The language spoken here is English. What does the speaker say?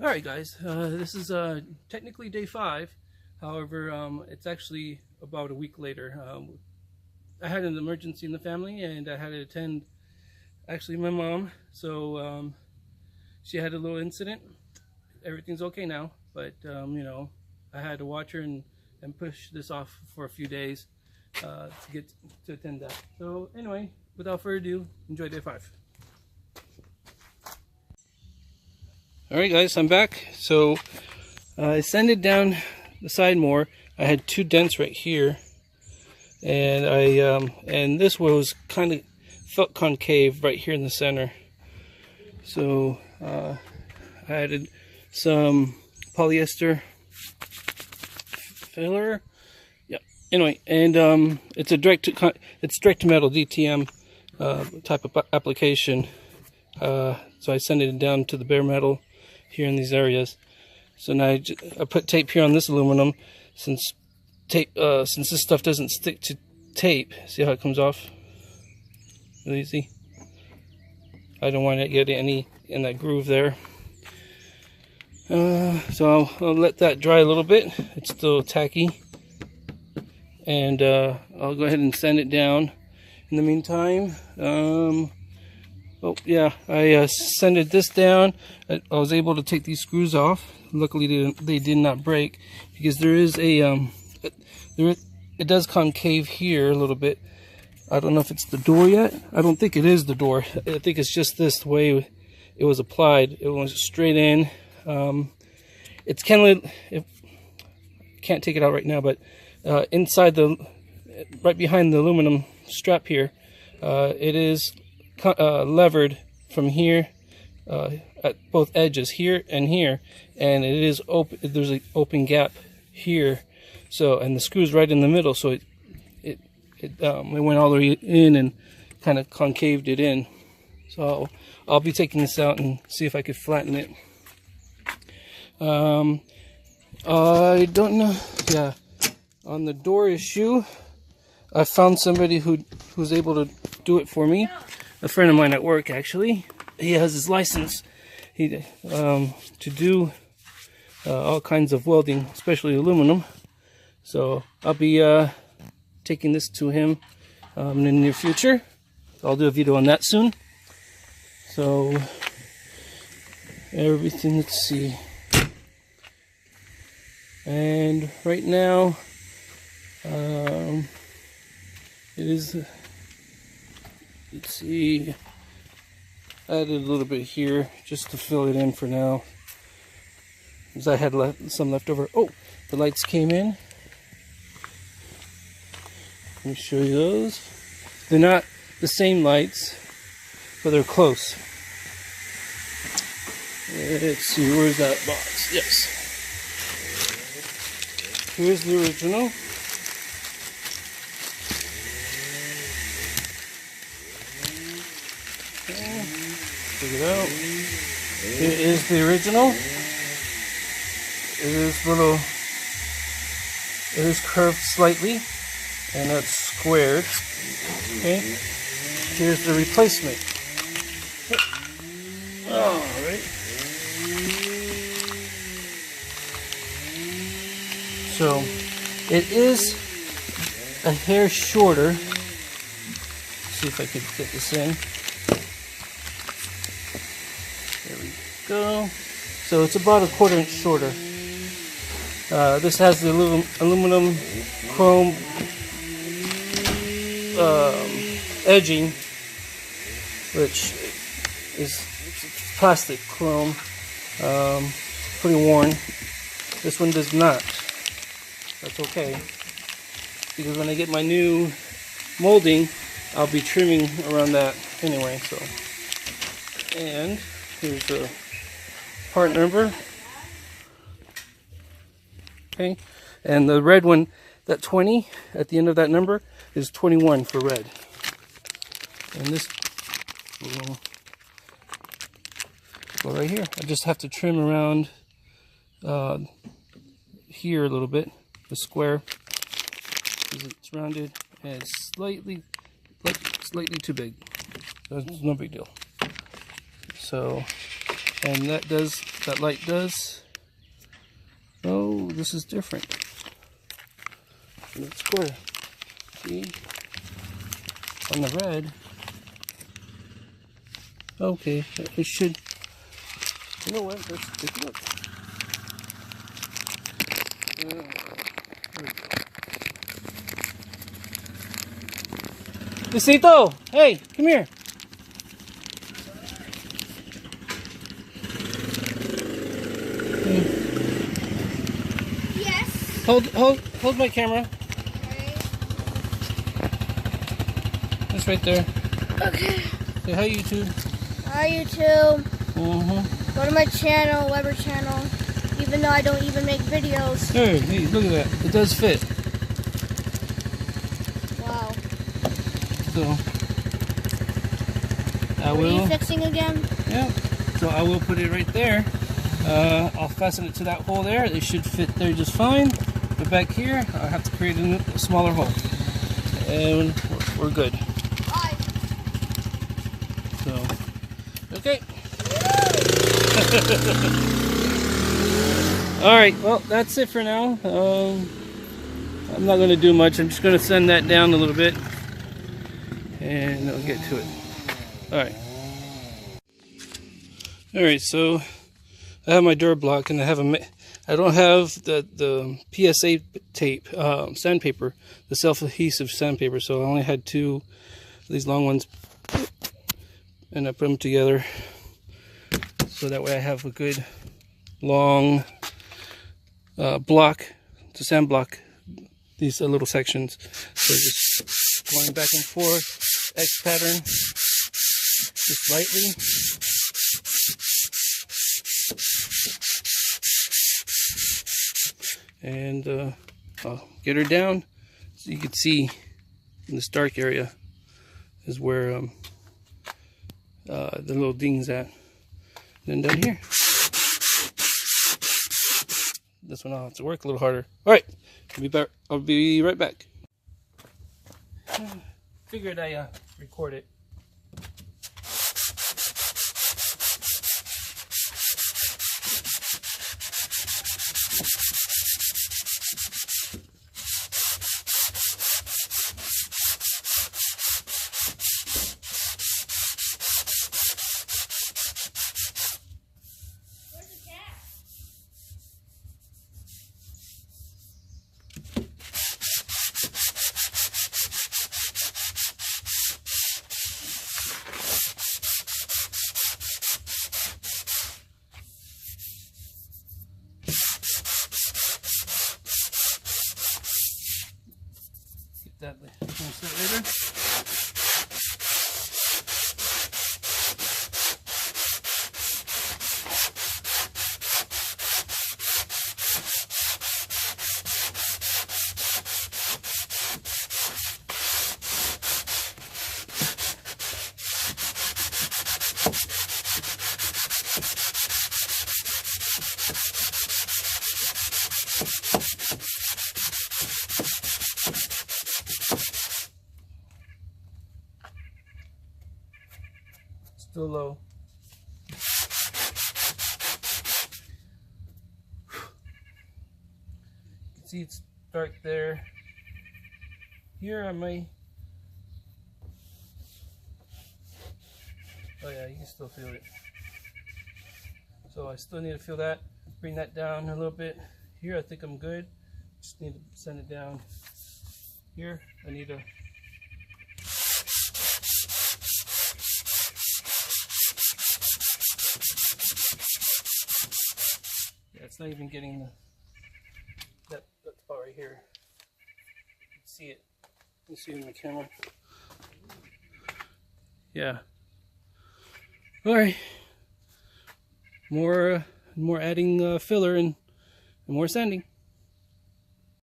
Alright guys, this is technically day 5. However, it's actually about a week later. I had an emergency in the family and I had to attend actually my mom. So she had a little incident. Everything's okay now, but you know, I had to watch her and push this off for a few days to get to attend that. So anyway, without further ado, enjoy day 5. Alright guys, I'm back. So I sanded down the side more. I had 2 dents right here, and and this was kind of felt concave right here in the center. So I added some polyester filler. Yeah. Anyway, and it's a direct to metal DTM type of application. So I sanded it down to the bare metal here in these areas. So now I put tape here on this aluminum, since this stuff doesn't stick to tape. See how it comes off really easy? I don't want to get any in that groove there. So I'll let that dry a little bit. It's still tacky, and I'll go ahead and sand it down. In the meantime, oh yeah, I sanded this down. I was able to take these screws off. Luckily they did not break, because there is a it does concave here a little bit. I don't know if it's the door yet. I don't think it is the door. I think it's just this, the way it was applied. It went straight in. It's kind of, can't take it out right now, but inside right behind the aluminum strap here, it is levered from here at both edges, here and here, and it is open. There's an open gap here, so, and the screw's right in the middle, so it went all the way in and kind of concaved it in. So I'll be taking this out and see if I could flatten it. I don't know. Yeah, on the door issue, I found somebody who's able to do it for me. A friend of mine at work, actually. He has his license to do all kinds of welding, especially aluminum. So I'll be taking this to him in the near future. I'll do a video on that soon. So everything, let's see. And right now, it is, let's see, I added a little bit here just to fill it in for now, because I had some left over. Oh, the lights came in. Let me show you those. They're not the same lights, but they're close. Let's see, where's that box? Yes. Here's the original. Okay, check it out. Here is the original. It is curved slightly, and that's squared. Okay. Here's the replacement. Alright. So it is a hair shorter. Let's see if I can get this in. There we go. So it's about a 1/4 inch shorter. This has the aluminum chrome edging, which is plastic chrome, pretty worn. This one does not. That's okay, because when I get my new molding, I'll be trimming around that anyway. So, and here's the part number. Okay, and the red one, that 20 at the end of that number, is 21 for red. And this will go right here. I just have to trim around here a little bit, the square, because it's rounded and it's slightly too big. That's no big deal. So And that light does. Oh, this is different. Let's go. See? On the red. Okay, it should. You know what? Let's take a look. There we go. Lucito! Hey, come here. Yes. Hold my camera. Okay. It's right there. Okay. Say hi, YouTube. Hi, YouTube. Mm-hmm. Go to my channel, Weber channel. Even though I don't even make videos. Hey, look at that. It does fit. Wow. So I What will. are you fixing again? Yeah. So I will put it right there. I'll fasten it to that hole there. It should fit there just fine. But back here, I'll have to create a smaller hole. And we're good. Bye. So, okay. Alright, well, that's it for now. I'm not going to do much. I'm just going to send that down a little bit. And I'll get to it. Alright. Alright, so I have my door block, and I don't have the PSA tape, sandpaper, the self-adhesive sandpaper, so I only had 2 of these long ones, and I put them together so that way I have a good long block to sand block these little sections. So just going back and forth, X pattern, just lightly. And I'll get her down so you can see in this dark area is where the little ding's at. Then down here, this one I'll have to work a little harder. All right, I'll be right back. Figured I record it. That later. Still low. You can see it's dark there. Here I may. Oh yeah, you can still feel it. So I still need to feel that. Bring that down a little bit. Here I think I'm good. Just need to send it down. Here I need to. Yeah, it's not even getting that spot right here. You can see it. You can see it in the camera. Yeah. All right. More adding filler and more sanding.